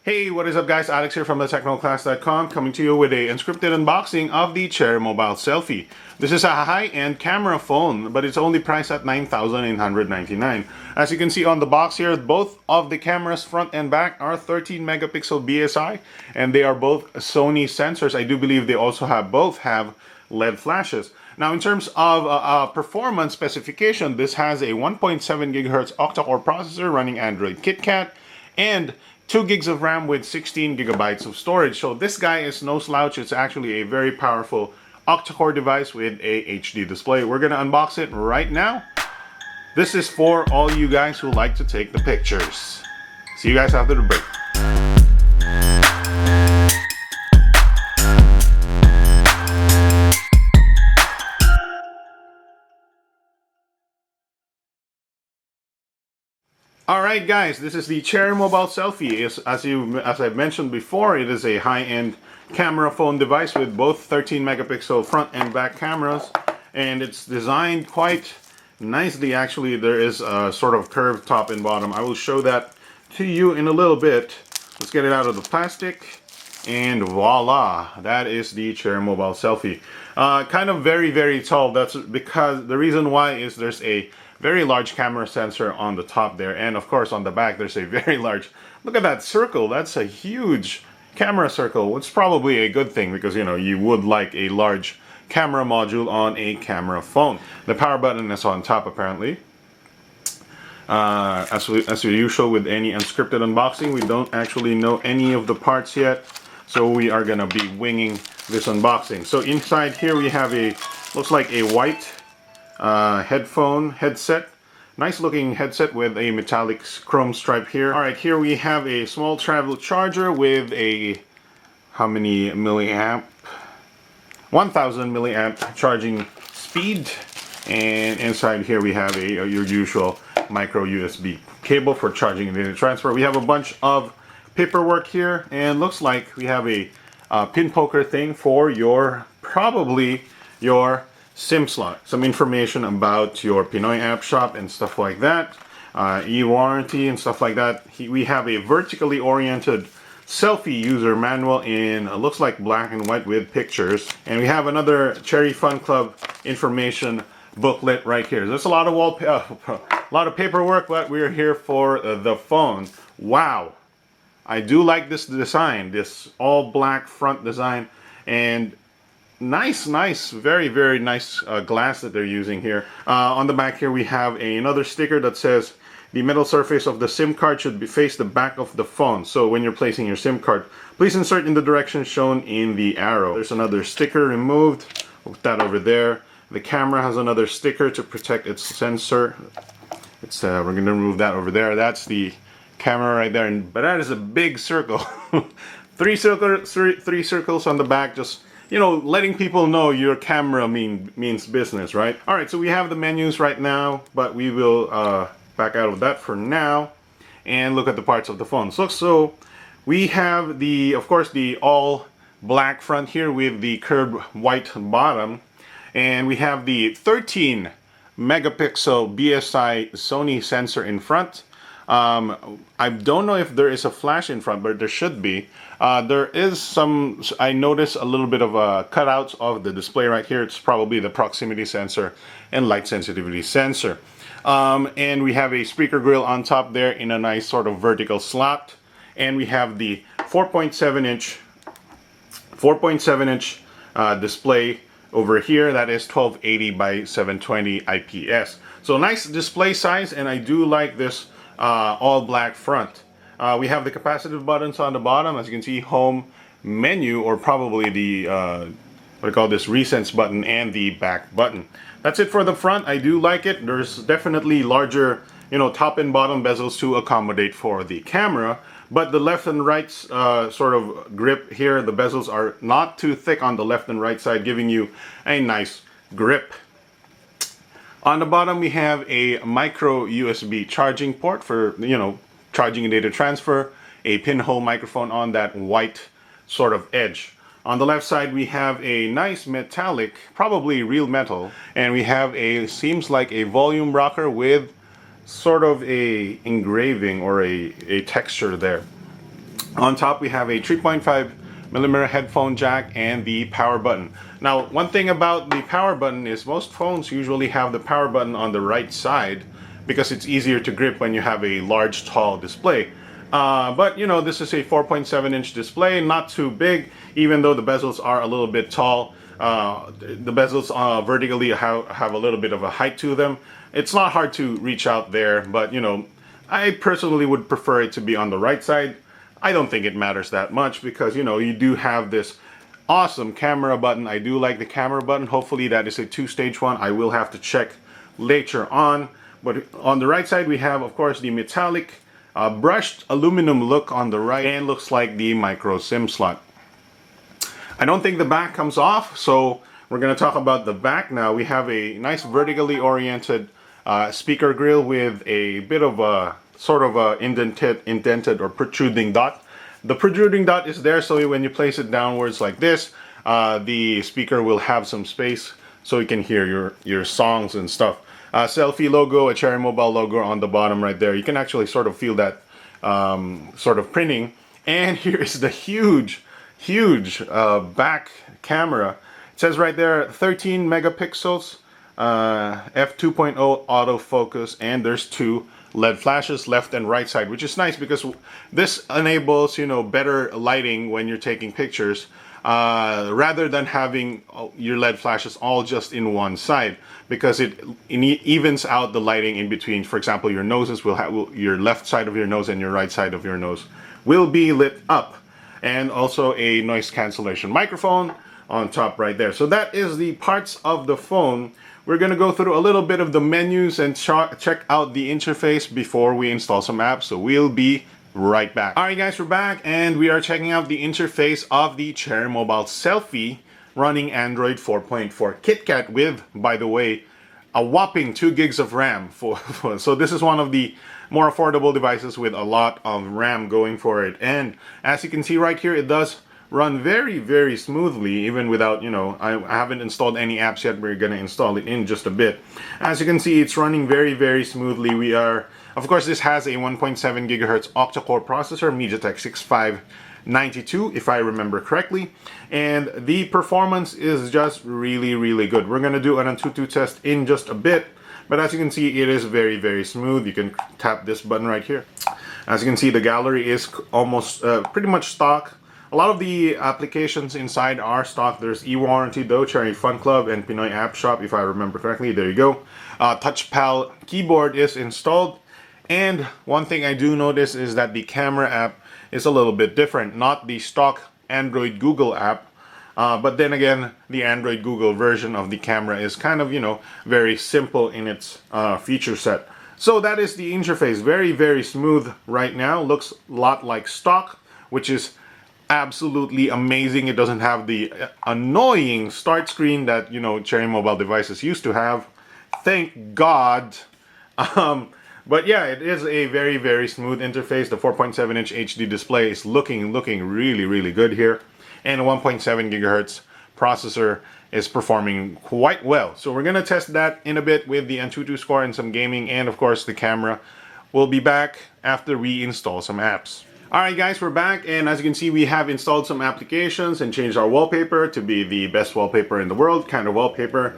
Hey, what is up guys? Alex here from thetechnoclass.com coming to you with a unscripted unboxing of the Cherry Mobile Selfie. This is a high-end camera phone, but it's only priced at $9,999. As you can see on the box here, both of the cameras front and back are 13 megapixel BSI, and they are both Sony sensors. I do believe they also both have LED flashes. Now, in terms of performance specification, this has a 1.7 gigahertz Octa-Core processor running Android KitKat, and 2 gigs of RAM with 16 gigabytes of storage. So this guy is no slouch. It's actually a very powerful Octa-Core device with a HD display. We're gonna unbox it right now. This is for all you guys who like to take the pictures. See you guys after the break. Alright guys, this is the Cherry Mobile Selfie. As I've mentioned before, it is a high-end camera phone device with both 13 megapixel front and back cameras, and it's designed quite nicely. Actually, there is a sort of curved top and bottom. I will show that to you in a little bit. Let's get it out of the plastic, and voila, that is the Cherry Mobile Selfie. Kind of very tall. That's because the reason why is there's a very large camera sensor on the top there, and of course on the back there's a very large, look at that circle, that's a huge camera circle. It's probably a good thing because, you know, you would like a large camera module on a camera phone. The power button is on top apparently. As usual with any unscripted unboxing, we don't actually know any of the parts yet, so we are gonna be winging this unboxing. So inside here we have looks like a white headset. Nice looking headset with a metallic chrome stripe here. Alright, here we have a small travel charger with a, how many milliamp? 1000 milliamp charging speed. And inside here we have your usual micro USB cable for charging and data transfer. We have a bunch of paperwork here, and looks like we have a pin poker thing for probably your SIM slot. Some information about your Pinoy app shop and stuff like that. E-warranty and stuff like that. We have a vertically oriented selfie user manual in looks like black and white with pictures. And we have another Cherry Fun Club information booklet right here. There's a lot of paperwork, but we're here for the phone. Wow. I do like this design, this all black front design, and nice, very nice glass that they're using here. On the back here we have another sticker that says the metal surface of the SIM card should face the back of the phone. So when you're placing your SIM card, please insert in the direction shown in the arrow. There's another sticker removed. We'll put that over there. The camera has another sticker to protect its sensor. We're going to remove that over there. That's the camera right there. But that is a big circle. three circles on the back, just, you know, letting people know your camera means business, right? Alright, so we have the menus right now, but we will back out of that for now and look at the parts of the phone. So we have of course, the all black front here with the curved white bottom, and we have the 13 megapixel BSI Sony sensor in front. I don't know if there is a flash in front, but there should be. There is some, I noticed a little bit of cutouts of the display right here. It's probably the proximity sensor and light sensitivity sensor. And we have a speaker grill on top there in a nice sort of vertical slot. And we have the 4.7 inch display over here. That is 1280 by 720 IPS. So nice display size, and I do like this all black front. We have the capacitive buttons on the bottom, as you can see, home, menu, or probably the what I call this resense button, and the back button. That's it for the front. I do like it. There's definitely larger, you know, top and bottom bezels to accommodate for the camera, but the left and right sort of grip here, the bezels are not too thick on the left and right side, giving you a nice grip. On the bottom we have a micro USB charging port for, you know, charging and data transfer, a pinhole microphone on that white sort of edge. On the left side we have a nice metallic, probably real metal, and we have seems like a volume rocker with sort of a engraving or a texture there. On top we have a 3.5mm headphone jack and the power button. Now, one thing about the power button is most phones usually have the power button on the right side because it's easier to grip when you have a large, tall display. But you know, this is a 4.7-inch display, not too big, even though the bezels are a little bit tall. The bezels vertically have a little bit of a height to them. It's not hard to reach out there, but you know, I personally would prefer it to be on the right side. I don't think it matters that much because, you know, you do have this awesome camera button. I do like the camera button. Hopefully that is a two-stage one. I will have to check later on. But on the right side we have, of course, the metallic brushed aluminum look on the right, and looks like the micro SIM slot. I don't think the back comes off, so we're going to talk about the back now. We have a nice vertically oriented speaker grill with a bit of a sort of a indented or protruding dot. The protruding dot is there so when you place it downwards like this, the speaker will have some space so you can hear your songs and stuff. Selfie logo, a Cherry Mobile logo on the bottom right there. You can actually sort of feel that sort of printing. And here is the huge back camera. It says right there 13 megapixels, f2.0 autofocus, and there's two LED flashes left and right side, which is nice because this enables, you know, better lighting when you're taking pictures, rather than having your LED flashes all just in one side, because it evens out the lighting in between. For example, your noses will have, your left side of your nose and your right side of your nose will be lit up, and also a noise cancellation microphone on top right there. So that is the parts of the phone. We're going to go through a little bit of the menus and check out the interface before we install some apps. So we'll be right back. Alright guys, we're back and we are checking out the interface of the Cherry Mobile Selfie running Android 4.4 KitKat with, by the way, a whopping 2 gigs of RAM. So this is one of the more affordable devices with a lot of RAM going for it. And as you can see right here, it does run very smoothly, even without, you know, I haven't installed any apps yet. We're gonna install it in just a bit. As you can see, it's running very smoothly. We are, of course, this has a 1.7 gigahertz Octa-Core processor, MediaTek 6592, if I remember correctly, and the performance is just really good. We're gonna do an Antutu test in just a bit, but as you can see, it is very smooth. You can tap this button right here. As you can see, the gallery is almost pretty much stock. A lot of the applications inside are stock. There's eWarranty though, Cherry Fun Club, and Pinoy App Shop, if I remember correctly. There you go. TouchPal keyboard is installed. And one thing I do notice is that the camera app is a little bit different. Not the stock Android Google app, but then again, the Android Google version of the camera is kind of, you know, very simple in its feature set. So that is the interface. Very smooth right now. Looks a lot like stock, which is absolutely amazing. It doesn't have the annoying start screen that, you know, Cherry Mobile devices used to have. Thank God. But yeah, it is a very smooth interface. The 4.7-inch HD display is looking really good here, and a 1.7 gigahertz processor is performing quite well. So we're gonna test that in a bit with the Antutu score and some gaming, and of course the camera. We'll be back after we install some apps. Alright guys, we're back, and as you can see, we have installed some applications and changed our wallpaper to be the best wallpaper in the world kind of wallpaper.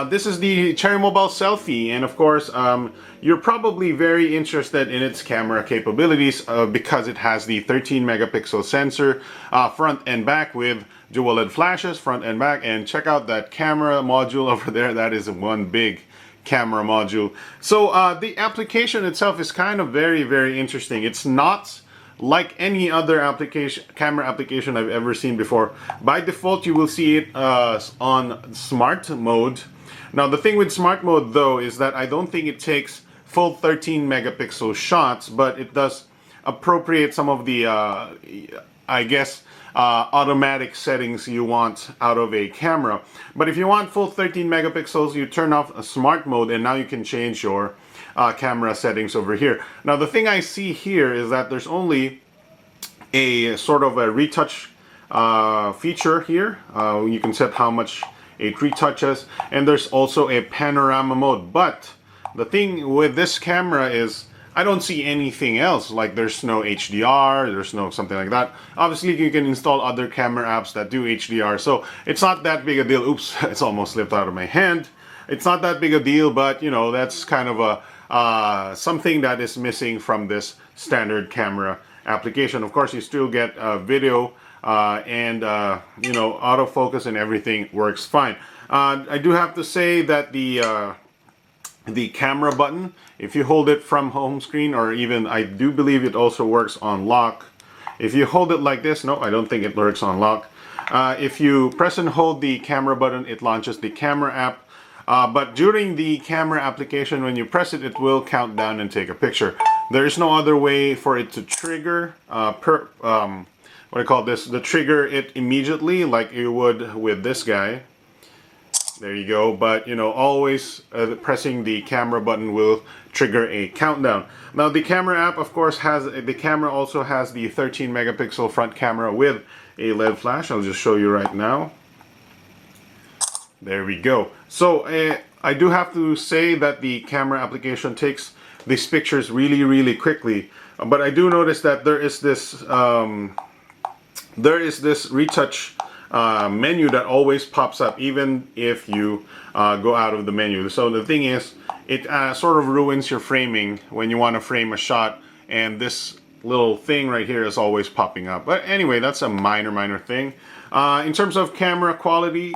This is the Cherry Mobile Selfie, and of course, you're probably very interested in its camera capabilities because it has the 13 megapixel sensor front and back with dual LED flashes front and back. And check out that camera module over there. That is one big camera module. So the application itself is kind of very interesting. It's not like any other camera application I've ever seen before. By default, you will see it on smart mode. Now the thing with smart mode though is that I don't think it takes full 13 megapixel shots, but it does appropriate some of the I guess automatic settings you want out of a camera. But if you want full 13 megapixels, you turn off a smart mode, and now you can change your camera settings over here. Now the thing I see here is that there's only a sort of a retouch feature here. You can set how much it retouches, and there's also a panorama mode. But the thing with this camera is I don't see anything else. Like there's no HDR, there's no something like that. Obviously you can install other camera apps that do HDR, so it's not that big a deal. Oops, it's almost slipped out of my hand. It's not that big a deal, but you know, that's kind of a something that is missing from this standard camera application. Of course, you still get video and you know, autofocus and everything works fine. I do have to say that the camera button, if you hold it from home screen, or even I do believe it also works on lock. If you hold it like this, no, I don't think it works on lock. If you press and hold the camera button, it launches the camera app. But during the camera application, when you press it, it will count down and take a picture. There is no other way for it to trigger what I call this, the trigger it immediately like you would with this guy. There you go. But you know, always pressing the camera button will trigger a countdown. Now the camera app, of course, the camera also has the 13 megapixel front camera with a LED flash. I'll just show you right now. There we go. So I do have to say that the camera application takes these pictures really quickly, but I do notice that there is this retouch menu that always pops up even if you go out of the menu. So the thing is, it sort of ruins your framing when you want to frame a shot, and this little thing right here is always popping up. But anyway, that's a minor thing. In terms of camera quality,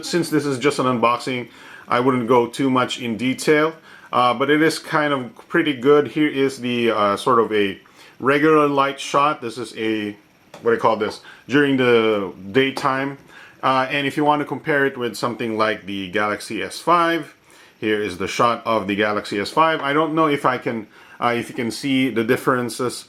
since this is just an unboxing, I wouldn't go too much in detail, but it is kind of pretty good. Here is the sort of a regular light shot. This is a, what do you call this, during the daytime. And if you want to compare it with something like the Galaxy S5, here is the shot of the Galaxy S5. I don't know if I can, if you can see the differences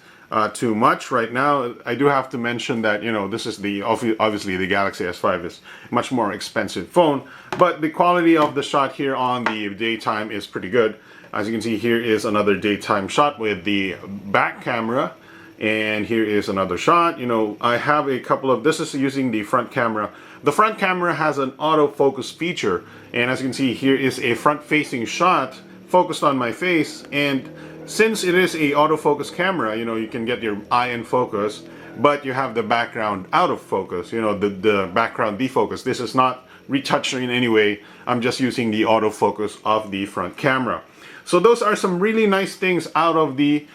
too much right now. I do have to mention that, you know, this is the obviously the Galaxy S5 is a much more expensive phone, but the quality of the shot here on the daytime is pretty good. As you can see, here is another daytime shot with the back camera, and here is another shot. You know, I have a couple of, this is using the front camera. The front camera has an autofocus feature, and as you can see, here is a front-facing shot focused on my face, and since it is a autofocus camera, you know, you can get your eye in focus, but you have the background out of focus, you know, the background defocus. This is not retouched in any way. I'm just using the autofocus of the front camera. So those are some really nice things out of the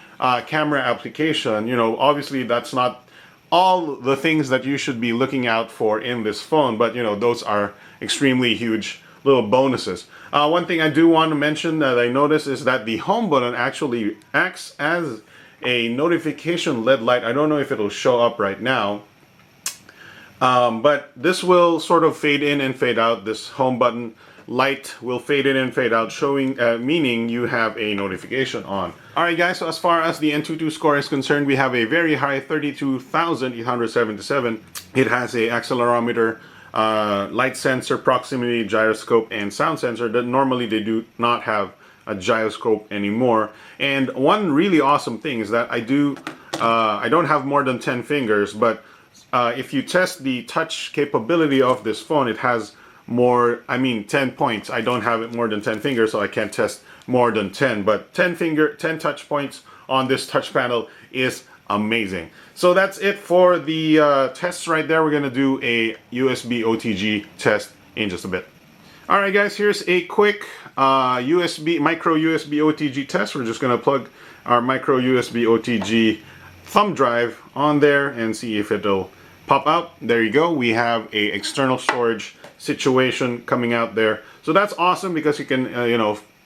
camera application. You know, obviously that's not all the things that you should be looking out for in this phone, but you know, those are extremely huge little bonuses. One thing I do want to mention that I noticed is that the home button actually acts as a notification LED light. I don't know if it'll show up right now, but this will sort of fade in and fade out. This home button light will fade in and fade out, showing meaning you have a notification on. Alright guys, so as far as the Antutu score is concerned, we have a very high 32,877. It has a accelerometer, light sensor, proximity, gyroscope, and sound sensor that normally they do not have a gyroscope anymore. And one really awesome thing is that I don't have more than 10 fingers, but if you test the touch capability of this phone, it has more, 10 points. I don't have it more than 10 fingers, so I can't test more than 10, but 10 touch points on this touch panel is amazing. So that's it for the tests right there. We're gonna do a USB OTG test in just a bit. All right guys, here's a quick micro USB OTG test. We're just gonna plug our micro USB OTG thumb drive on there and see if it'll pop out. There you go. We have a external storage situation coming out there. So that's awesome because you can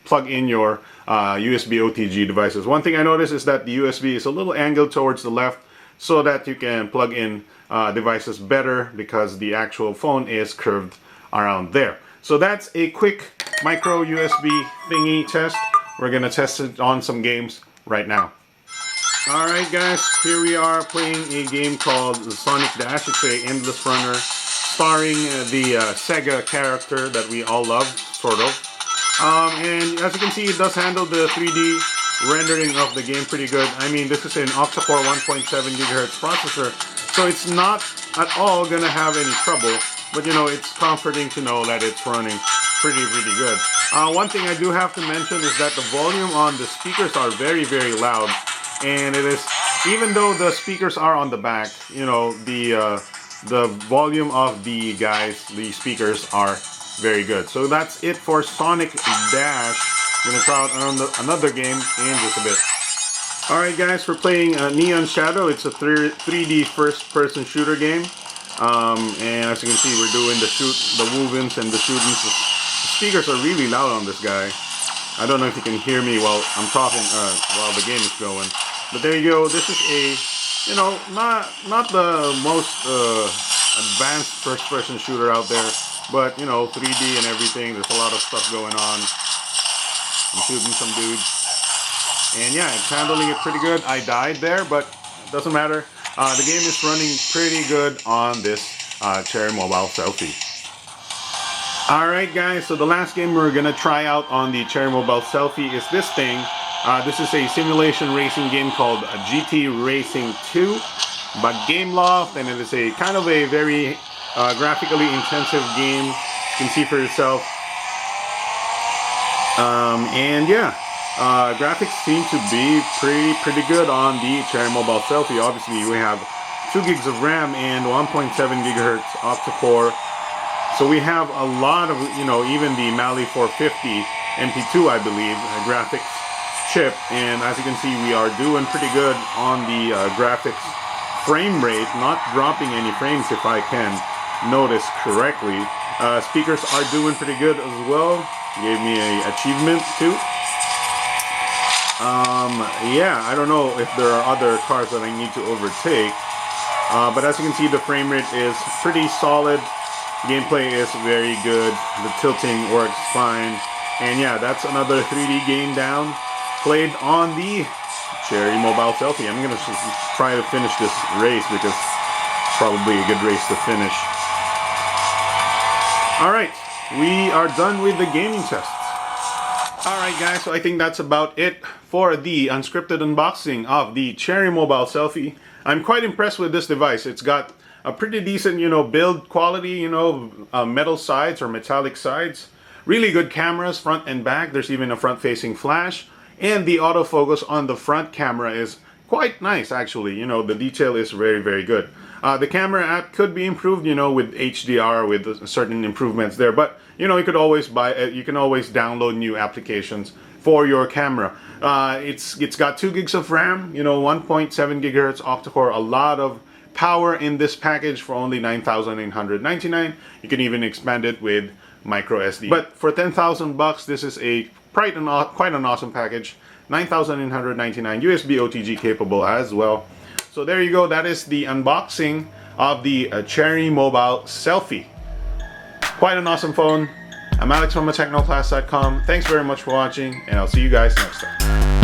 plug in your USB OTG devices. One thing I noticed is that the USB is a little angled towards the left so that you can plug in devices better because the actual phone is curved around there. So that's a quick micro USB thingy test. We're gonna test it on some games right now. Alright guys, here we are playing a game called Sonic Dash. It's a endless runner starring the Sega character that we all love, sort of. And as you can see, it does handle the 3D rendering of the game pretty good. I mean, this is an Octa-Core 1.7 GHz processor, so it's not at all gonna have any trouble. But you know, it's comforting to know that it's running pretty good. One thing I do have to mention is that the volume on the speakers are very loud, and it is, even though the speakers are on the back, you know, the volume of the speakers are very good. So that's it for Sonic Dash. I'm gonna try out another game in just a bit. Alright guys, we're playing Neon Shadow. It's a 3D first-person shooter game. And as you can see, we're doing the move-ins and the shootings. The speakers are really loud on this guy. I don't know if you can hear me while I'm talking, while the game is going. But there you go. This is a, you know, not the most advanced first-person shooter out there, but you know, 3D and everything. There's a lot of stuff going on. I'm shooting some dudes, and yeah, it's handling it pretty good. I died there, but it doesn't matter. The game is running pretty good on this Cherry Mobile Selfie. Alright guys, so the last game we're gonna try out on the Cherry Mobile Selfie is this thing. This is a simulation racing game called GT Racing 2 by Gameloft, and it is a kind of a very graphically intensive game. You can see for yourself. And yeah, graphics seem to be pretty good on the Cherry Mobile Selfie. Obviously, we have 2 gigs of RAM and 1.7 gigahertz Octa-Core. So we have a lot of, you know, even the Mali 450 MP2, I believe, graphics chip. And as you can see, we are doing pretty good on the graphics frame rate, not dropping any frames if I can notice correctly. Speakers are doing pretty good as well. Gave me an achievement too. Yeah, I don't know if there are other cars that I need to overtake, but as you can see, the frame rate is pretty solid. Gameplay is very good. The tilting works fine, and yeah, that's another 3D game down, played on the Cherry Mobile Selfie. I'm gonna try to finish this race because it's probably a good race to finish. All right, we are done with the gaming tests. Alright guys, so I think that's about it for the unscripted unboxing of the Cherry Mobile Selfie. I'm quite impressed with this device. It's got a pretty decent, you know, build quality, you know, metal sides or metallic sides. Really good cameras, front and back. There's even a front-facing flash. And the autofocus on the front camera is quite nice, actually. You know, the detail is very good. The camera app could be improved, you know, with HDR, with certain improvements there. But you know, you could always you can always download new applications for your camera. It's got 2 gigs of RAM, you know, 1.7 gigahertz Octa-Core. A lot of power in this package for only $9,899. You can even expand it with micro SD. But for 10,000 bucks, this is quite an awesome package. 9,899, USB OTG capable as well. So there you go. That is the unboxing of the Cherry Mobile Selfie. Quite an awesome phone. I'm Alex from atechnoclass.com. Thanks very much for watching, and I'll see you guys next time.